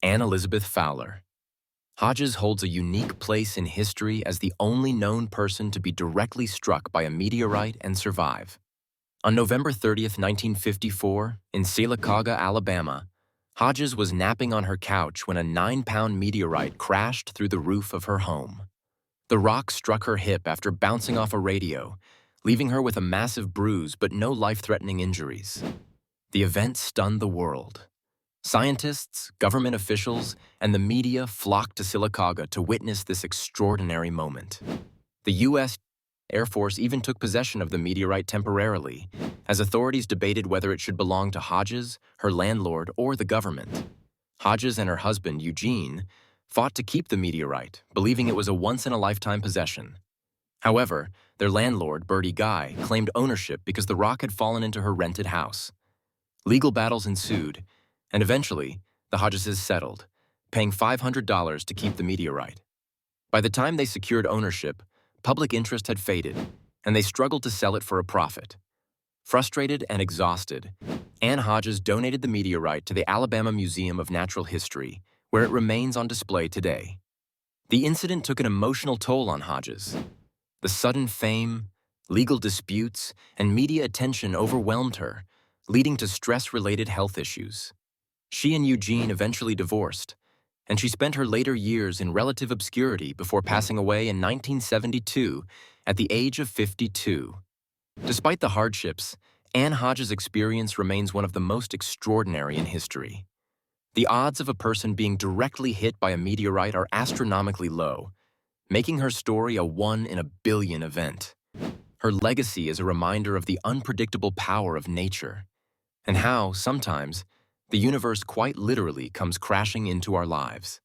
Ann Elizabeth Fowler. Hodges holds a unique place in history as the only known person to be directly struck by a meteorite and survive. On November 30th, 1954, in Sylacauga, Alabama, Hodges was napping on her couch when a 9-pound meteorite crashed through the roof of her home. The rock struck her hip after bouncing off a radio, leaving her with a massive bruise but no life-threatening injuries. The event stunned the world. Scientists, government officials, and the media flocked to Sylacauga to witness this extraordinary moment. The U.S. Air Force even took possession of the meteorite temporarily, as authorities debated whether it should belong to Hodges, her landlord, or the government. Hodges and her husband, Eugene, fought to keep the meteorite, believing it was a once-in-a-lifetime possession. However, their landlord, Bertie Guy, claimed ownership because the rock had fallen into her rented house. Legal battles ensued, and eventually, the Hodgeses settled, paying $500 to keep the meteorite. By the time they secured ownership, public interest had faded, and they struggled to sell it for a profit. Frustrated and exhausted, Ann Hodges donated the meteorite to the Alabama Museum of Natural History, where it remains on display today. The incident took an emotional toll on Hodges. The sudden fame, legal disputes, and media attention overwhelmed her, leading to stress-related health issues. She and Eugene eventually divorced, and she spent her later years in relative obscurity before passing away in 1972 at the age of 52. Despite the hardships, Ann Hodges' experience remains one of the most extraordinary in history. The odds of a person being directly hit by a meteorite are astronomically low, making her story a 1 in a billion event. Her legacy is a reminder of the unpredictable power of nature, and how, sometimes, the universe quite literally comes crashing into our lives.